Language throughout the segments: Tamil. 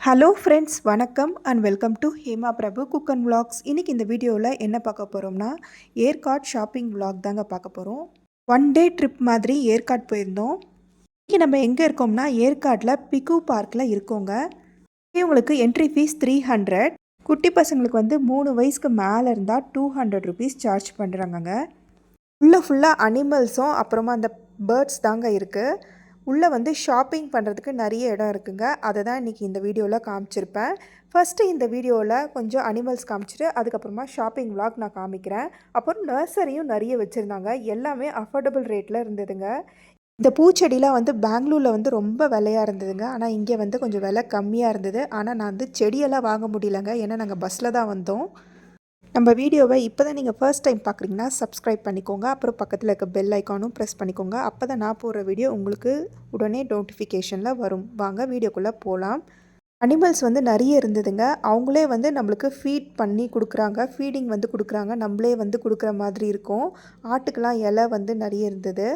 ஹலோ ஃப்ரெண்ட்ஸ், வணக்கம் and welcome to Hema Prabhu cook and vlogs. இன்றைக்கி இந்த வீடியோவில் என்ன பார்க்க போகிறோம்னா, ஏற்காட் ஷாப்பிங் விளாக் தாங்க பார்க்க போகிறோம். ஒன் டே ட்ரிப் மாதிரி ஏற்காட் போயிருந்தோம். இன்றைக்கி நம்ம எங்கே இருக்கோம்னா, ஏற்காட்டில் பிகு பார்க்கில் இருக்கோங்க. உங்களுக்கு என்ட்ரி ஃபீஸ் 300. குட்டி பசங்களுக்கு வந்து 3 வயசுக்கு மேலே இருந்தால் 200 ருபீஸ் சார்ஜ் பண்ணுறாங்கங்க. ஃபுல்லாக அனிமல்ஸும் அப்புறமா அந்த பேர்ட்ஸ் தாங்க இருக்குது. உள்ளே வந்து ஷாப்பிங் பண்ணுறதுக்கு நிறைய இடம் இருக்குங்க. அதை தான் இன்றைக்கி இந்த வீடியோவில் காமிச்சிருப்பேன். ஃபஸ்ட்டு இந்த வீடியோவில் கொஞ்சம் அனிமல்ஸ் காமிச்சிட்டு அதுக்கப்புறமா ஷாப்பிங் விளாக் நான் காமிக்கிறேன். அப்புறம் நர்சரியும் நிறைய வச்சுருந்தாங்க. எல்லாமே அஃபோர்டபுள் ரேட்டில் இருந்ததுங்க. இந்த பூச்செடிலாம் வந்து பெங்களூரில் வந்து ரொம்ப விலையாக இருந்ததுங்க. ஆனால் இங்கே வந்து கொஞ்சம் விலை கம்மியாக இருந்தது. ஆனால் நான் வந்து செடியெல்லாம் வாங்க முடியலங்க. ஏன்னா நாங்கள் பஸ்ஸில் தான் வந்தோம். நம்ம வீடியோவை இப்போ தான் நீங்கள் ஃபர்ஸ்ட் டைம் பார்க்குறீங்கன்னா சப்ஸ்கிரைப் பண்ணிக்கோங்க. அப்புறம் பக்கத்தில் இருக்க பெல் ஐக்கானும் ப்ரெஸ் பண்ணிக்கோங்க. அப்போ தான் நான் போடுற வீடியோ உங்களுக்கு உடனே நோட்டிஃபிகேஷனில் வரும். வாங்க வீடியோக்குள்ளே போகலாம். அனிமல்ஸ் வந்து நிறைய இருந்ததுங்க. அவங்களே வந்து நம்மளுக்கு ஃபீட் பண்ணி கொடுக்குறாங்க. ஃபீடிங் வந்து கொடுக்குறாங்க. நம்மளே வந்து கொடுக்குற மாதிரி இருக்கும். ஆட்டுக்கெலாம் இலை வந்து நிறைய இருந்தது.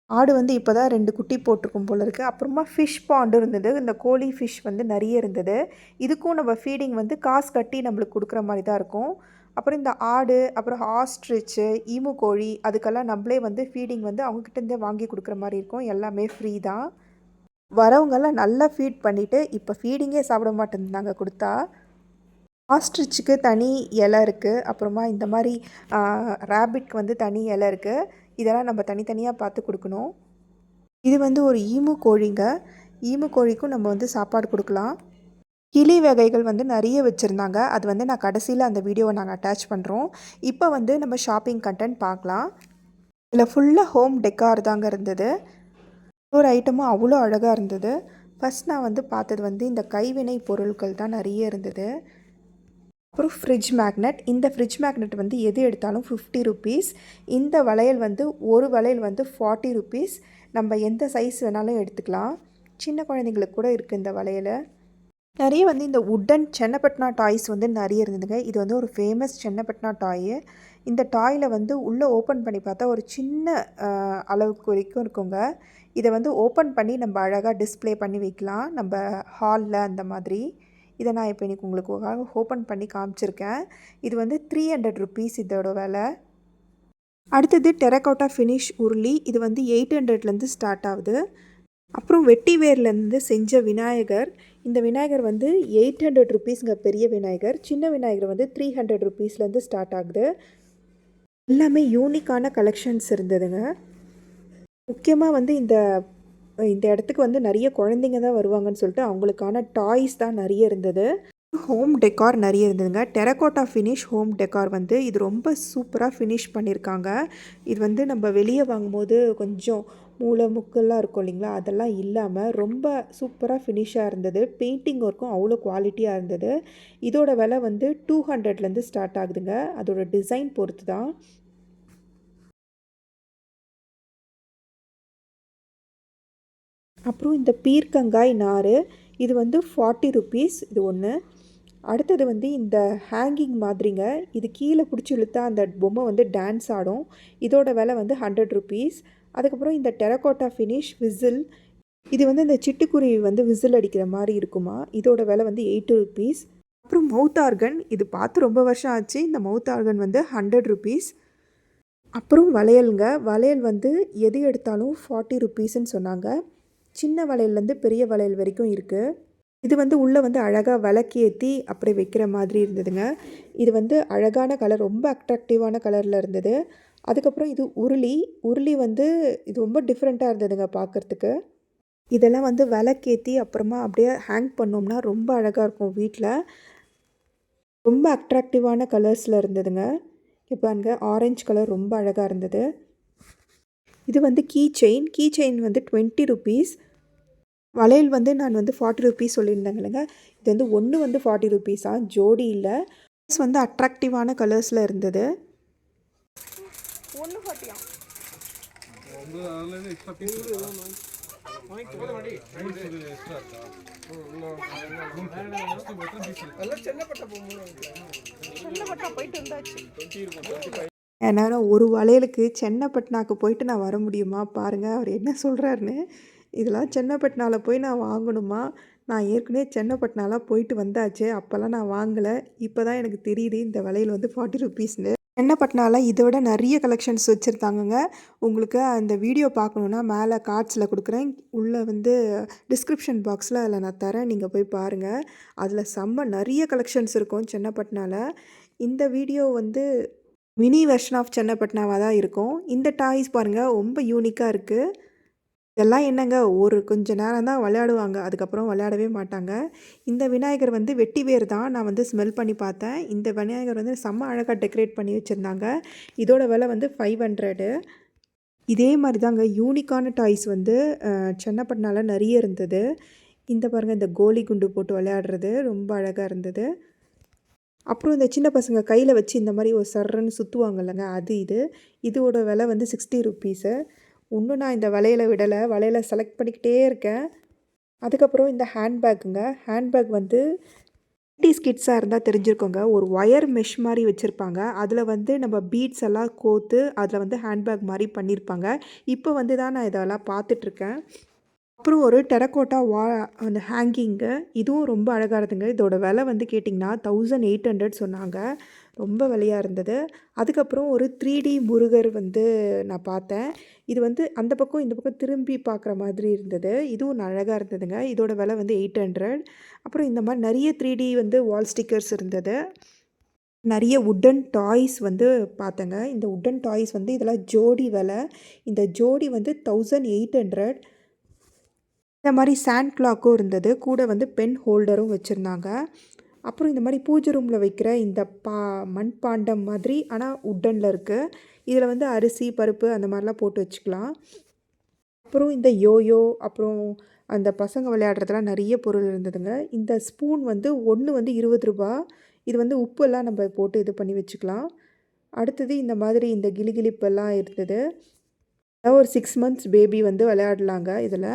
ஆடு வந்து இப்போ தான் 2 குட்டி போட்டிருக்கும் போல இருக்குது. அப்புறமா ஃபிஷ் பாண்டு இருந்தது. இந்த கோழி ஃபிஷ் வந்து நிறைய இருந்தது. இதுக்கும் நம்ம ஃபீடிங் வந்து காசு கட்டி நம்மளுக்கு கொடுக்குற மாதிரி தான் இருக்கும். அப்புறம் இந்த ஆடு, அப்புறம் ஆஸ்ட்ரிச்சு, ஈமு கோழி, அதுக்கெல்லாம் நம்மளே வந்து ஃபீடிங் வந்து அவங்கக்கிட்டேருந்தே வாங்கி கொடுக்குற மாதிரி இருக்கும். எல்லாமே ஃப்ரீ தான். வரவங்கெல்லாம் நல்லா ஃபீட் பண்ணிவிட்டு இப்போ ஃபீடிங்கே சாப்பிட மாட்டேருந்தாங்க கொடுத்தா. ஆஸ்ட்ரிச்சுக்கு தனி இலை இருக்குது. அப்புறமா இந்த மாதிரி ரேபிட்க்கு வந்து தனி இலை இருக்குது. இதெல்லாம் நம்ம தனித்தனியாக பார்த்து கொடுக்கணும். இது வந்து ஒரு ஈமு கோழிங்க. ஈமு கோழிக்கும் நம்ம வந்து சாப்பாடு கொடுக்கலாம். கிளி வகைகள் வந்து நிறைய வச்சுருந்தாங்க. அது வந்து நான் கடைசியில் அந்த வீடியோவை நாங்கள் அட்டாச் பண்ணுறோம். இப்போ வந்து நம்ம ஷாப்பிங் கண்டென்ட் பார்க்கலாம். இதில் ஃபுல்லாக ஹோம் டெக்கார் தாங்க இருந்தது. ஒரு ஐட்டமும் அவ்வளோ அழகாக இருந்தது. ஃபஸ்ட் நான் வந்து பார்த்தது வந்து இந்த கைவினை பொருட்கள் தான் நிறைய இருந்தது. அப்புறம் ஃப்ரிட்ஜ் மேக்னெட். இந்த ஃப்ரிட்ஜ் மேக்னெட் வந்து எது எடுத்தாலும் 50 ருபீஸ். இந்த வளையல் வந்து ஒரு வளையல் வந்து 40 ருபீஸ். நம்ம எந்த சைஸ் வேணாலும் எடுத்துக்கலாம். சின்ன குழந்தைங்களுக்கு கூட இருக்குது இந்த வளையல். நிறைய வந்து இந்த உட்டன் சென்னப்பட்னா டாய்ஸ் வந்து நிறைய இருந்ததுங்க. இது வந்து ஒரு ஃபேமஸ் சென்னப்பட்னா டாய். இந்த டாயில் வந்து உள்ளே ஓப்பன் பண்ணி பார்த்தா ஒரு சின்ன அளவுக்கு வரைக்கும் இருக்குங்க. இதை வந்து ஓப்பன் பண்ணி நம்ம அழகாக டிஸ்பிளே பண்ணி வைக்கலாம் நம்ம ஹாலில் அந்த மாதிரி. இதை நான் இப்போ இன்றைக்கி உங்களுக்கு ஓப்பன் பண்ணி காமிச்சிருக்கேன். இது வந்து 300 ருபீஸ் இதோட விலை. அடுத்தது டெரகோட்டா ஃபினிஷ் உருளி. இது வந்து 800லேருந்து ஸ்டார்ட் ஆகுது. அப்புறம் வெட்டி வேர்லேருந்து செஞ்ச விநாயகர். இந்த விநாயகர் வந்து 800 ருபீஸுங்க பெரிய விநாயகர். சின்ன விநாயகர் வந்து 300 ருபீஸ்லேருந்து ஸ்டார்ட் ஆகுது. எல்லாமே யூனிக்கான கலெக்ஷன்ஸ் இருந்ததுங்க. முக்கியமாக வந்து இந்த இடத்துக்கு வந்து நிறைய குழந்தைங்க தான் வருவாங்கன்னு சொல்லிட்டு அவங்களுக்கான டாய்ஸ் தான் நிறைய இருந்தது. ஹோம் டெக்கார் நிறைய இருந்ததுங்க. டெரகோட்டா ஃபினிஷ் ஹோம் டெக்கார் வந்து இது ரொம்ப சூப்பராக ஃபினிஷ் பண்ணியிருக்காங்க. இது வந்து நம்ம வெளியே வாங்கும்போது கொஞ்சம் மூளை முக்கெல்லாம் இருக்கும் இல்லைங்களா, அதெல்லாம் இல்லாமல் ரொம்ப சூப்பராக ஃபினிஷாக இருந்தது. பெயிண்டிங் ஒர்க்கும் அவ்வளோ குவாலிட்டியாக இருந்தது. இதோட விலை வந்து 200லேருந்து ஸ்டார்ட் ஆகுதுங்க. அதோட டிசைன் பொறுத்து தான். அப்புறம் இந்த பீர்க்கங்காய் நார். இது வந்து 40 ருபீஸ். இது ஒன்று. அடுத்தது வந்து இந்த ஹேங்கிங் மாதிரிங்க. இது கீழே பிடிச்சி இழுத்தா அந்த பொம்மை வந்து டான்ஸ் ஆடும். இதோட விலை வந்து 100 ருபீஸ். அதுக்கப்புறம் இந்த டெரகோட்டா ஃபினிஷ் விசில். இது வந்து இந்த சிட்டுக்குருவி வந்து விசில் அடிக்கிற மாதிரி இருக்குமா. இதோட விலை வந்து 80 ருபீஸ். அப்புறம் மவுத் ஆர்கன். இது பார்த்து ரொம்ப வருஷம் ஆச்சு. இந்த மவுத் ஆர்கன் வந்து 100 ருபீஸ். அப்புறம் வளையலுங்க. வளையல் வந்து எது எடுத்தாலும் 40 ருபீஸ்ன்னு சொன்னாங்க. சின்ன வளையல்லேருந்து பெரிய வளையல் வரைக்கும் இருக்குது. இது வந்து உள்ளே வந்து அழகாக விளக்கேற்றி அப்படியே வைக்கிற மாதிரி இருந்ததுங்க. இது வந்து அழகான கலர், ரொம்ப அட்ராக்டிவான கலரில் இருந்தது. அதுக்கப்புறம் இது உருளி. உருளி வந்து இது ரொம்ப டிஃப்ரெண்ட்டாக இருந்ததுங்க பார்க்குறதுக்கு. இதெல்லாம் வந்து விளக்கேற்றி அப்புறமா அப்படியே ஹேங் பண்ணோம்னா ரொம்ப அழகாக இருக்கும் வீட்டில். ரொம்ப அட்ராக்டிவான கலர்ஸில் இருந்ததுங்க. இப்போ அங்கே ஆரஞ்சு கலர் ரொம்ப அழகாக இருந்தது. இது வந்து கீ செயின் வந்து 20 ருபீஸ். வளையல் வந்து நான் வந்து 40 ருபீஸ் சொல்லியிருந்தேங்க இல்லைங்க. இது வந்து ஒன்று வந்து 40 ருபீஸா, ஜோடி இல்லை. ப்ளஸ் வந்து அட்ராக்டிவான கலர்ஸில் இருந்தது. என்னால் ஒரு வளையலுக்கு சென்னப்பட்னாக்கு போயிட்டு நான் வர முடியுமா பாருங்கள் அவர் என்ன சொல்கிறாருன்னு. இதெல்லாம் சென்னப்பட்னால போய் நான் வாங்கணுமா? நான் ஏற்கனவே சென்னப்பட்னாலாம் போயிட்டு வந்தாச்சு. அப்போலாம் நான் வாங்கல. இப்போ தான் எனக்கு தெரியுது இந்த விலையில வந்து ₹40ன்னு. சென்னப்பட்னால இதை விட நிறைய கலெக்ஷன்ஸ் வச்சுருந்தாங்கங்க. உங்களுக்கு அந்த வீடியோ பார்க்கணுன்னா மேலே கார்ட்ஸில் கொடுக்குறேன். உள்ளே வந்து டிஸ்கிரிப்ஷன் பாக்ஸில் அதில் நான் தரேன். நீங்கள் போய் பாருங்கள். அதில் செம்ம நிறைய கலெக்ஷன்ஸ் இருக்கும் சென்னப்பட்னால. இந்த வீடியோ வந்து மினி வெர்ஷன் ஆஃப் சென்னப்பட்னாவா தான் இருக்கும். இந்த டாய்ஸ் பாருங்கள் ரொம்ப யூனிக்காக இருக்குது. இதெல்லாம் என்னங்க ஒரு கொஞ்ச நேரம் தான் விளையாடுவாங்க. அதுக்கப்புறம் விளையாடவே மாட்டாங்க. இந்த விநாயகர் வந்து வெட்டி வேர் தான். நான் வந்து ஸ்மெல் பண்ணி பார்த்தேன். இந்த விநாயகர் வந்து செம்ம அழகாக டெக்கரேட் பண்ணி வச்சுருந்தாங்க. இதோட விலை வந்து 500. இதே மாதிரி தாங்க யூனிக்கான டாய்ஸ் வந்து சென்னப்பட்னால நிறைய இருந்தது. இந்த பாருங்கள் இந்த கோலி குண்டு போட்டு விளையாடுறது ரொம்ப அழகாக இருந்தது. அப்புறம் இந்த சின்ன பசங்க கையில் வச்சு இந்த மாதிரி ஒரு சர்றன்னு சுற்றுவாங்க இல்லைங்க, அது இதோட விலை வந்து ₹60. இன்னும் நான் இந்த வளையலை விடலை. வளையலை செலக்ட் பண்ணிக்கிட்டே இருக்கேன். அதுக்கப்புறம் இந்த ஹேண்ட்பேக்குங்க. ஹேண்ட்பேக் வந்து 90s கிட்ஸாக இருந்தால் தெரிஞ்சிருக்கோங்க. ஒரு ஒயர் மெஷ் மாதிரி வச்சுருப்பாங்க. அதில் வந்து நம்ம பீட்ஸ் எல்லாம் கோர்த்து அதில் வந்து ஹேண்ட்பேக் மாதிரி பண்ணியிருப்பாங்க. இப்போ வந்து தான் நான் இதெல்லாம் பார்த்துட்ருக்கேன். அப்புறம் ஒரு டெரக்கோட்டா அந்த ஹேங்கிங்கு. இதுவும் ரொம்ப அழகாக இருந்துங்க. இதோட விலை வந்து கேட்டிங்கன்னா 1800 சொன்னாங்க. ரொம்ப விலையாக இருந்தது. அதுக்கப்புறம் ஒரு 3D முருகர் வந்து நான் பார்த்தேன். இது வந்து அந்த பக்கம் இந்த பக்கம் திரும்பி பார்க்குற மாதிரி இருந்தது. இதுவும் அழகாக இருந்ததுங்க. இதோட விலை வந்து 800. அப்புறம் இந்த மாதிரி நிறைய 3D வந்து வால் ஸ்டிக்கர்ஸ் இருந்தது. நிறைய வுட்டன் டாய்ஸ் வந்து பார்த்தேங்க. இந்த வுட்டன் டாய்ஸ் வந்து இதெல்லாம் ஜோடி விலை. இந்த ஜோடி வந்து 1800. இந்த மாதிரி சாண்ட் கிளாக்கும் இருந்தது. கூட வந்து பென் ஹோல்டரும் வச்சுருந்தாங்க. அப்புறம் இந்த மாதிரி பூஜை ரூமில் வைக்கிற இந்த மண்பாண்டம் மாதிரி ஆனால் வுட்டனில் இருக்குது. இதில் வந்து அரிசி பருப்பு அந்த மாதிரிலாம் போட்டு வச்சுக்கலாம். அப்புறம் இந்த யோயோ அப்புறம் அந்த பசங்க விளையாடுறதுலாம் நிறைய பொருள் இருந்ததுங்க. இந்த ஸ்பூன் வந்து ஒன்று வந்து ₹20. இது வந்து உப்பெல்லாம் நம்ம போட்டு இது பண்ணி வச்சுக்கலாம். அடுத்தது இந்த மாதிரி இந்த கிளிகிளிப்பெல்லாம் இருந்தது. ஒரு 6 months பேபி வந்து விளையாடலாங்க இதில்.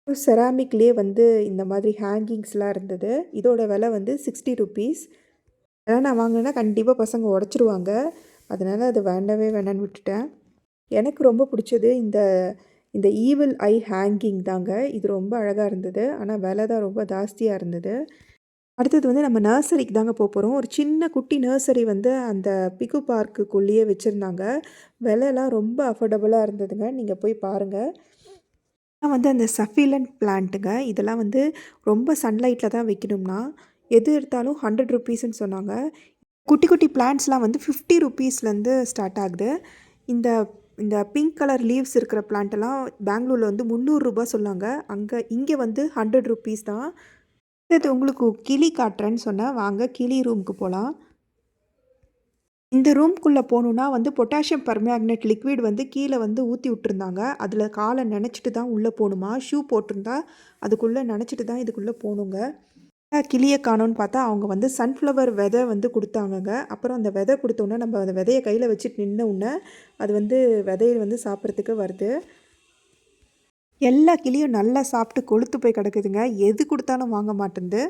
செராமிக்லேயே வந்து இந்த மாதிரி ஹேங்கிங்ஸ்லாம் இருந்தது. இதோட விலை வந்து ₹60. அதெல்லாம் நான் வாங்கினேன்னா கண்டிப்பாக பசங்க உடச்சிருவாங்க. அதனால் அது வேண்டவே வேண்டான்னு விட்டுட்டேன். எனக்கு ரொம்ப பிடிச்சது இந்த இந்த ஈவில் ஐ ஹேங்கிங் தாங்க. இது ரொம்ப அழகாக இருந்தது. ஆனால் விலை தான் ரொம்ப ஜாஸ்தியாக இருந்தது. அடுத்தது வந்து நம்ம நர்சரிக்கு தாங்க போகிறோம். ஒரு சின்ன குட்டி நர்சரி வந்து அந்த பிகு பார்க்குக்குள்ளேயே வச்சுருந்தாங்க. விலைலாம் ரொம்ப அஃபோர்டபுளாக இருந்ததுங்க. நீங்கள் போய் பாருங்கள். வந்து அந்த சஃபிலண்ட் பிளான்ட்டுங்க. இதெல்லாம் வந்து ரொம்ப சன்லைட்டில் தான் வைக்கணும்னா எது எடுத்தாலும் ₹100ன்னு சொன்னாங்க. குட்டி குட்டி பிளான்ட்ஸ்லாம் வந்து ₹50லேருந்து ஸ்டார்ட் ஆகுது. இந்த இந்த பிங்க் கலர் லீவ்ஸ் இருக்கிற பிளான்ட்டெல்லாம் பெங்களூரில் வந்து ₹300 சொன்னாங்க. இங்கே வந்து ₹100 தான். இது உங்களுக்கு கிளி காட்டுறேன்னு சொன்னேன். வாங்க கிளி ரூமுக்கு போகலாம். இந்த ரூம்குள்ளே போகணுன்னா வந்து பொட்டாசியம் பர்மேங்கனேட் லிக்விட் வந்து கீழே வந்து ஊற்றி விட்டுருந்தாங்க. அதில் காலை நனைச்சிட்டு தான் உள்ளே போகணுமா. ஷூ போட்டிருந்தா அதுக்குள்ளே நனைச்சிட்டு தான் இதுக்குள்ளே போகணுங்க. கிளியை காணோன்னு பார்த்தா அவங்க வந்து சன்ஃப்ளவர் விதை வந்து கொடுத்தாங்கங்க. அப்புறம் அந்த விதை கொடுத்தோன்னே நம்ம அந்த விதையை கையில் வச்சுட்டு நின்ன உடனே அது வந்து விதையை வந்து சாப்பிட்றதுக்கு வருது. எல்லா கிளியும் நல்லா சாப்பிட்டு கொழுத்து போய் கிடக்குதுங்க. எது கொடுத்தாலும் வாங்க மாட்டேங்குது.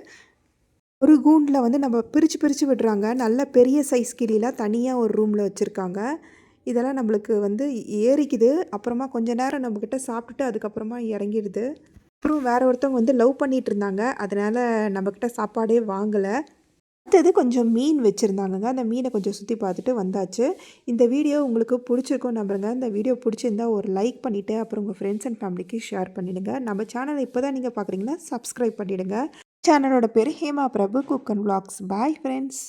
ஒரு கூண்டில் வந்து நம்ம பிரித்து பிரித்து விடுறாங்க. நல்ல பெரிய சைஸ் கிளிலாம் தனியாக ஒரு ரூமில் வச்சுருக்காங்க. இதெல்லாம் நம்மளுக்கு வந்து ஏறிக்குது. அப்புறமா கொஞ்ச நேரம் நம்மக்கிட்ட சாப்பிட்டுட்டு அதுக்கப்புறமா இறங்கிடுது. அப்புறம் வேறு ஒருத்தவங்க வந்து லவ் பண்ணிகிட்டு இருந்தாங்க. அதனால் நம்மக்கிட்ட சாப்பாடே வாங்கலை. அடுத்தது கொஞ்சம் மீன் வச்சுருந்தாங்கங்க. அந்த மீனை கொஞ்சம் சுற்றி பார்த்துட்டு வந்தாச்சு. இந்த வீடியோ உங்களுக்கு பிடிச்சிருக்கும் நம்புறேங்க. இந்த வீடியோ பிடிச்சிருந்தா ஒரு லைக் பண்ணிவிட்டு அப்புறம் உங்கள் ஃப்ரெண்ட்ஸ் அண்ட் ஃபேமிலிக்கு ஷேர் பண்ணிவிடுங்க. நம்ம சேனலை இப்போ தான் நீங்கள் பார்க்குறீங்கன்னா சப்ஸ்கிரைப் பண்ணிவிடுங்க. சேனலோட பேர் Hema Prabhu cook and vlogs. Bye friends.